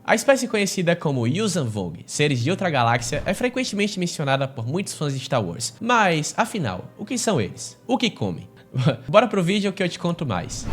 A espécie conhecida como Yuuzhan Vong, seres de outra galáxia, é frequentemente mencionada por muitos fãs de Star Wars. Mas, afinal, o que são eles? O que comem? Bora pro vídeo que eu te conto mais.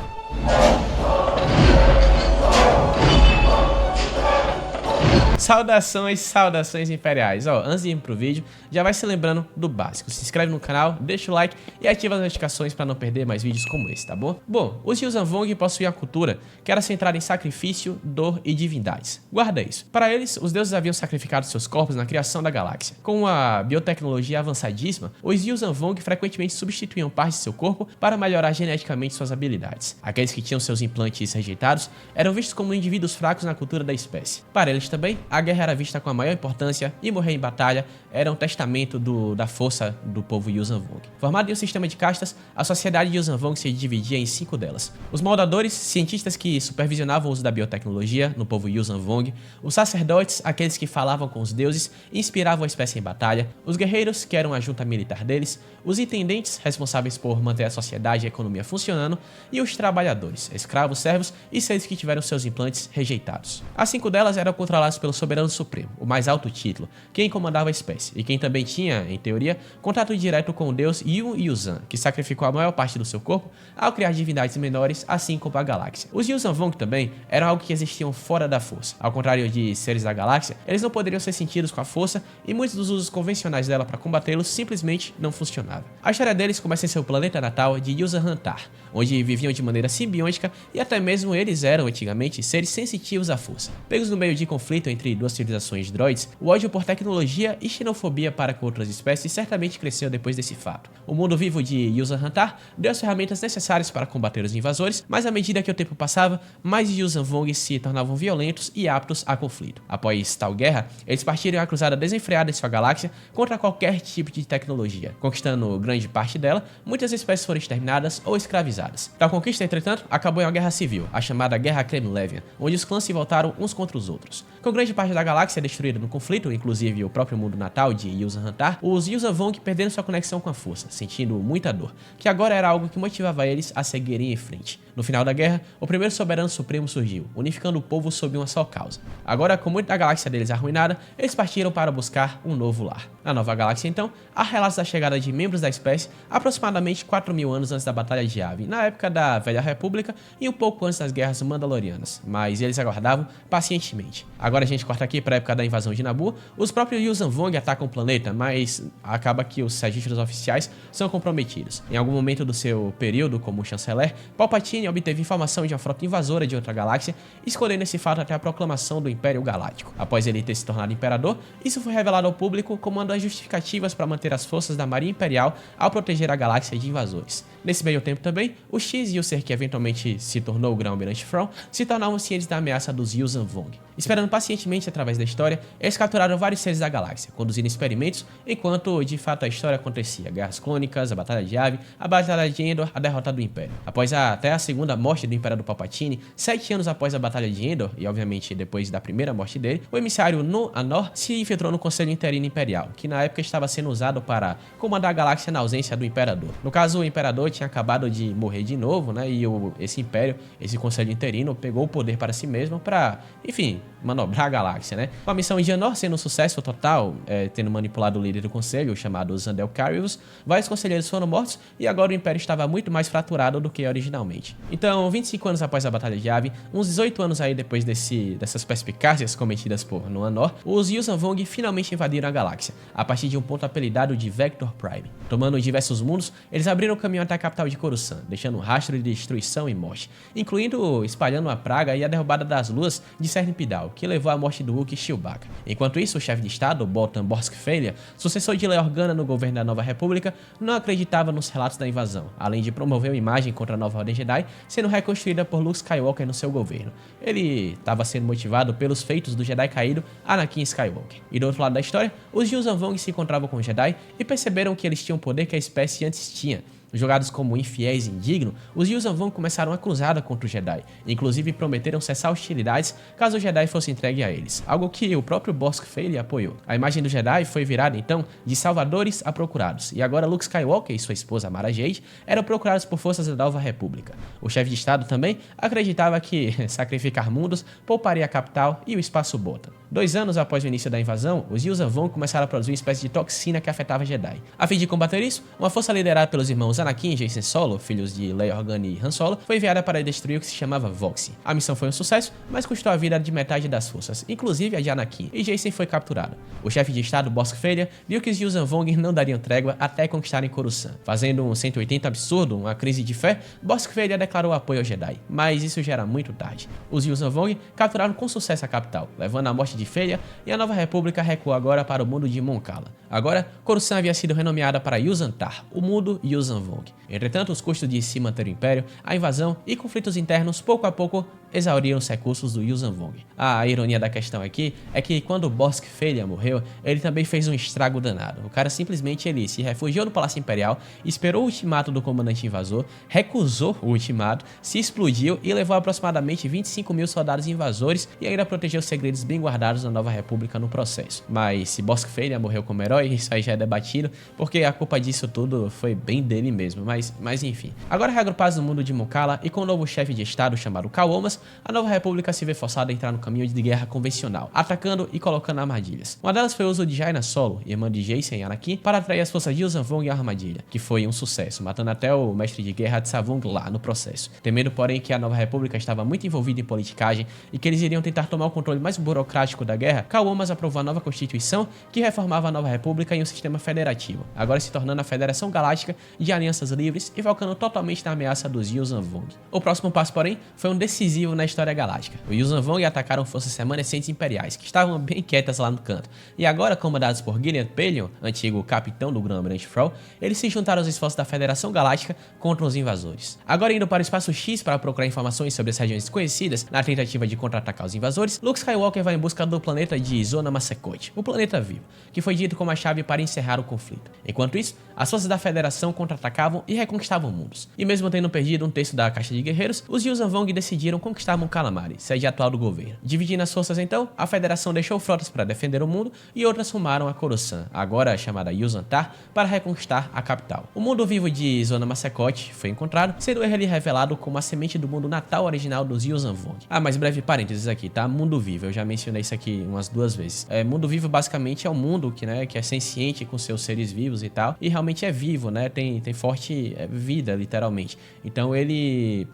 Saudações imperiais. Antes de ir pro vídeo, já vai se lembrando do básico. Se inscreve no canal, deixa o like e ativa as notificações para não perder mais vídeos como esse, tá bom? Bom, os Yuuzhan Vong possuíam a cultura que era centrada em sacrifício, dor e divindades. Guarda isso. Para eles, os deuses haviam sacrificado seus corpos na criação da galáxia. Com a biotecnologia avançadíssima, os Yuuzhan Vong frequentemente substituíam parte de seu corpo para melhorar geneticamente suas habilidades. Aqueles que tinham seus implantes rejeitados eram vistos como indivíduos fracos na cultura da espécie. Para eles também, a guerra era vista com a maior importância e morrer em batalha era um testamento da força do povo Yuuzhan Vong. Formado em um sistema de castas, a sociedade Yuuzhan Vong se dividia em 5 delas. Os moldadores, cientistas que supervisionavam o uso da biotecnologia no povo Yuuzhan Vong, os sacerdotes, aqueles que falavam com os deuses e inspiravam a espécie em batalha, os guerreiros, que eram a junta militar deles, os intendentes, responsáveis por manter a sociedade e a economia funcionando, e os trabalhadores, escravos, servos e seres que tiveram seus implantes rejeitados. As 5 delas eram controladas pelo Soberano Supremo, o mais alto título, quem comandava a espécie, e quem também tinha, em teoria, contato direto com o deus Yu Yuuzhan, que sacrificou a maior parte do seu corpo ao criar divindades menores, assim como a galáxia. Os Yuuzhan Vong também eram algo que existiam fora da força. Ao contrário de seres da galáxia, eles não poderiam ser sentidos com a força e muitos dos usos convencionais dela para combatê-los simplesmente não funcionavam. A história deles começa em seu planeta natal de Yuuzhan Hantar, onde viviam de maneira simbiótica e até mesmo eles eram, antigamente, seres sensitivos à força. Pegos no meio de conflito entre duas civilizações de droids, o ódio por tecnologia e xenofobia para com outras espécies certamente cresceu depois desse fato. O mundo vivo de Yuuzhan Hantar deu as ferramentas necessárias para combater os invasores, mas à medida que o tempo passava, mais Yuuzhan Vong se tornavam violentos e aptos a conflito. Após tal guerra, eles partiram em uma cruzada desenfreada em sua galáxia contra qualquer tipo de tecnologia. Conquistando grande parte dela, muitas espécies foram exterminadas ou escravizadas. Tal conquista, entretanto, acabou em uma guerra civil, a chamada Guerra Kremlevian, onde os clãs se voltaram uns contra os outros. Com grande parte da galáxia destruída no conflito, inclusive o próprio mundo natal de Yuuzhan Hantar, os Yuuzhan Vong perderam sua conexão com a força, sentindo muita dor, que agora era algo que motivava eles a seguirem em frente. No final da guerra, o primeiro Soberano Supremo surgiu, unificando o povo sob uma só causa. Agora, com muito da galáxia deles arruinada, eles partiram para buscar um novo lar. Na nova galáxia, então, há relatos da chegada de membros da espécie aproximadamente 4.000 anos antes da Batalha de Yavin, na época da Velha República e um pouco antes das Guerras Mandalorianas, mas eles aguardavam pacientemente. Agora a gente corta aqui para a época da invasão de Naboo. Os próprios Yuuzhan Vong atacam o planeta, mas acaba que os registros oficiais são comprometidos. Em algum momento do seu período como chanceler, Palpatine obteve informação de uma frota invasora de outra galáxia, escolhendo esse fato até a proclamação do Império Galáctico. Após ele ter se tornado imperador, isso foi revelado ao público como uma das justificativas para manter as forças da Marinha Imperial ao proteger a galáxia de invasores. Nesse meio tempo também, o X e o ser que eventualmente se tornou o Grão-Almirante Thrawn se tornavam cientes da ameaça dos Yuuzhan Vong. Esperando pacientemente através da história, eles capturaram vários seres da galáxia, conduzindo experimentos enquanto de fato a história acontecia. Guerras clônicas, a Batalha de Yavin, a Batalha de Endor, a derrota do Império. Após até a segunda morte do Imperador Palpatine, 7 anos após a Batalha de Endor, e obviamente depois da primeira morte dele, o emissário Anor se infiltrou no Conselho Interino Imperial, que na época estava sendo usado para comandar a galáxia na ausência do Imperador. No caso, o Imperador tinha acabado de morrer de novo, né? E esse Império, esse Conselho Interino, pegou o poder para si mesmo para, enfim, manobrar a galáxia, né? Com a missão de Anor sendo um sucesso total, tendo manipulado o líder do conselho, chamado Zandel Carius, vários conselheiros foram mortos e agora o Império estava muito mais fraturado do que originalmente. Então, 25 anos após a Batalha de Yavin, uns 18 anos aí depois dessas perspicácias cometidas por Anor, os Yuuzhan Vong finalmente invadiram a galáxia, a partir de um ponto apelidado de Vector Prime. Tomando diversos mundos, eles abriram o caminho até a capital de Coruscant, deixando um rastro de destruição e morte, incluindo espalhando a praga e a derrubada das luas de Cernipidal, que levou à morte do Wookiee Chewbacca. Enquanto isso, o chefe de estado, Bolton Borsk-Felia, sucessor de Leia Organa no governo da Nova República, não acreditava nos relatos da invasão, além de promover uma imagem contra a Nova Ordem Jedi, sendo reconstruída por Luke Skywalker no seu governo. Ele estava sendo motivado pelos feitos do Jedi caído Anakin Skywalker. E do outro lado da história, os Yuuzhan Vong se encontravam com os Jedi e perceberam que eles tinham o poder que a espécie antes tinha, Julgados como infiéis e indignos, os Yuuzhan Vong começaram a cruzada contra os Jedi, inclusive prometeram cessar hostilidades caso o Jedi fosse entregue a eles, algo que o próprio Bossk Fale apoiou. A imagem do Jedi foi virada então de salvadores a procurados, e agora Luke Skywalker e sua esposa Mara Jade eram procurados por forças da Nova República. O chefe de estado também acreditava que sacrificar mundos pouparia a capital e o espaço Bothan. 2 anos após o início da invasão, os Yuuzhan Vong começaram a produzir uma espécie de toxina que afetava Jedi. A fim de combater isso, uma força liderada pelos irmãos Anakin e Jacen Solo, filhos de Leia Organa e Han Solo, foi enviada para destruir o que se chamava Voxy. A missão foi um sucesso, mas custou a vida de metade das forças, inclusive a de Anakin, e Jacen foi capturado. O chefe de estado, Bossk Fale, viu que os Yuuzhan Vong não dariam trégua até conquistarem Coruscant. Fazendo um 180 absurdo, uma crise de fé, Bossk Fale declarou apoio ao Jedi, mas isso já era muito tarde. Os Yuuzhan Vong capturaram com sucesso a capital, levando à morte de Fale, e a Nova República recuou agora para o mundo de Mon Cala. Agora, Coruscant havia sido renomeada para Yuuzhan Tar, o mundo Yuuzhan Vong. Entretanto, os custos de se manter o Império, a invasão e conflitos internos pouco a pouco exauriram os recursos do Yuuzhan Vong. A ironia da questão aqui é que quando Bossk Fale morreu, ele também fez um estrago danado. O cara simplesmente ele se refugiou no Palácio Imperial, esperou o ultimato do comandante invasor, recusou o ultimato, se explodiu e levou aproximadamente 25 mil soldados invasores e ainda protegeu segredos bem guardados da Nova República no processo. Mas se Bossk Fale morreu como herói, isso aí já é debatido, porque a culpa disso tudo foi bem dele mesmo, mas enfim. Agora reagrupados no mundo de Mon Cala e com um novo chefe de estado chamado Cal Omas, a Nova República se vê forçada a entrar no caminho de guerra convencional, atacando e colocando armadilhas. Uma delas foi o uso de Jaina Solo, irmã de Jacen e Anakin, para atrair as forças de Yuuzhan Vong à armadilha, que foi um sucesso, matando até o mestre de guerra Tsavung lá no processo. Temendo, porém, que a Nova República estava muito envolvida em politicagem e que eles iriam tentar tomar o controle mais burocrático da guerra, Cal Omas aprovou a nova Constituição que reformava a Nova República em um sistema federativo, agora se tornando a Federação Galáctica de Alianças Livres e focando totalmente na ameaça dos Yuuzhan Vong. O próximo passo, porém, foi um decisivo na história galáctica. Os Yuuzhan Vong atacaram forças remanescentes imperiais, que estavam bem quietas lá no canto, e agora, comandados por Gillian Pelion, antigo capitão do Grão-Almirante Frol, eles se juntaram aos esforços da Federação Galáctica contra os invasores. Agora indo para o Espaço X para procurar informações sobre as regiões desconhecidas, na tentativa de contra-atacar os invasores, Luke Skywalker vai em busca do planeta de Zona Massacote, o planeta vivo, que foi dito como a chave para encerrar o conflito. Enquanto isso, as forças da Federação contra-atacavam e reconquistavam mundos. E mesmo tendo perdido um terço da caixa de guerreiros, os Yuuzhan Vong decidiram conquistar Mon Calamari, sede atual do governo. Dividindo as forças então, a Federação deixou frotas para defender o mundo e outras rumaram a Coruscant, agora chamada Yuuzhan Tar, para reconquistar a capital. O mundo vivo de Zona Massacote foi encontrado, sendo ele revelado como a semente do mundo natal original dos Yuuzhan Vong. Mais breve parênteses aqui, tá? Mundo vivo, eu já mencionei isso aqui umas 2 vezes. Mundo vivo basicamente é um mundo que é senciente com seus seres vivos e tal, e realmente é vivo, né? Tem forte vida, literalmente. Então ele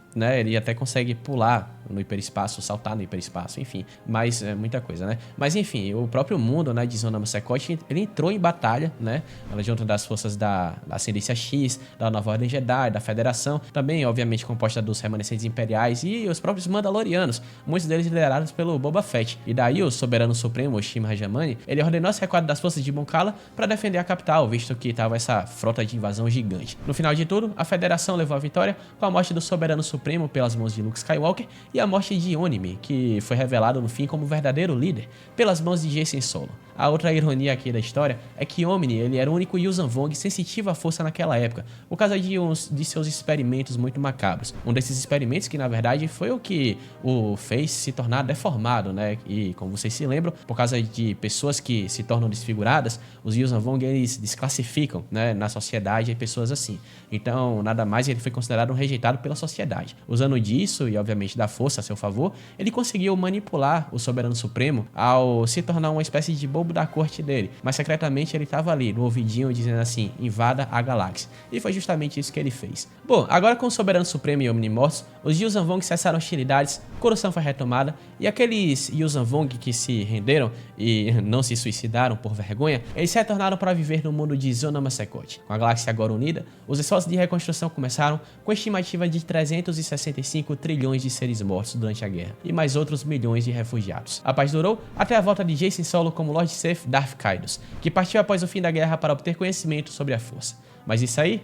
até consegue pular no hiperespaço, saltar no hiperespaço, enfim, mas é muita coisa, né? Mas enfim, o próprio mundo, né, de Zona Massacote, ele entrou em batalha, né? Ela junto das forças da Ascendência X, da Nova Ordem Jedi, da Federação, também obviamente composta dos remanescentes imperiais e os próprios Mandalorianos, muitos deles liderados pelo Boba Fett. E daí o soberano supremo, Oshim Rajamani, ele ordenou esse recuado das forças de Mon Cala para defender a capital, visto que tava essa frota de invasão gigante. No final de tudo, a Federação levou a vitória com a morte do soberano supremo pelas mãos de Luke Skywalker e a morte de Onimi, que foi revelado no fim como o verdadeiro líder, pelas mãos de Jacen Solo. A outra ironia aqui da história é que Omni ele era o único Yuuzhan Vong sensitivo à força naquela época, por causa de seus experimentos muito macabros. Um desses experimentos que na verdade foi o que o fez se tornar deformado, né? E como vocês se lembram, por causa de pessoas que se tornam desfiguradas, os Yuuzhan Vong eles desclassificam, né, na sociedade pessoas assim. Então, nada mais, ele foi considerado um rejeitado pela sociedade. Usando disso e obviamente da força a seu favor, ele conseguiu manipular o soberano supremo ao se tornar uma espécie de bobo da corte dele, mas secretamente ele estava ali no ouvidinho dizendo assim: invada a galáxia, e foi justamente isso que ele fez. Bom, agora com o soberano supremo e Omni mortos, os Yuuzhan Vong cessaram hostilidades, Coruscant foi retomada e aqueles Yuuzhan Vong que se renderam e não se suicidaram por vergonha, eles se retornaram para viver no mundo de Zona Massacote. Com a galáxia agora unida, os esforços de reconstrução começaram com estimativa de 365 trilhões de seres mortos durante a guerra e mais outros milhões de refugiados. A paz durou até a volta de Jacen Solo como Lord Sith Darth Caedus, que partiu após o fim da guerra para obter conhecimento sobre a força. Mas isso aí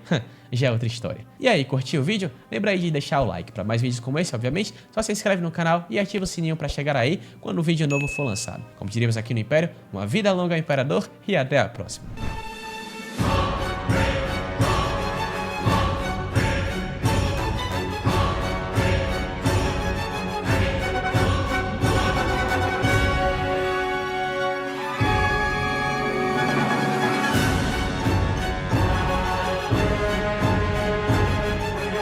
já é outra história. E aí, curtiu o vídeo? Lembra aí de deixar o like. Para mais vídeos como esse, obviamente, só se inscreve no canal e ativa o sininho para chegar aí quando o vídeo novo for lançado. Como diríamos aqui no Império, uma vida longa ao Imperador e até a próxima.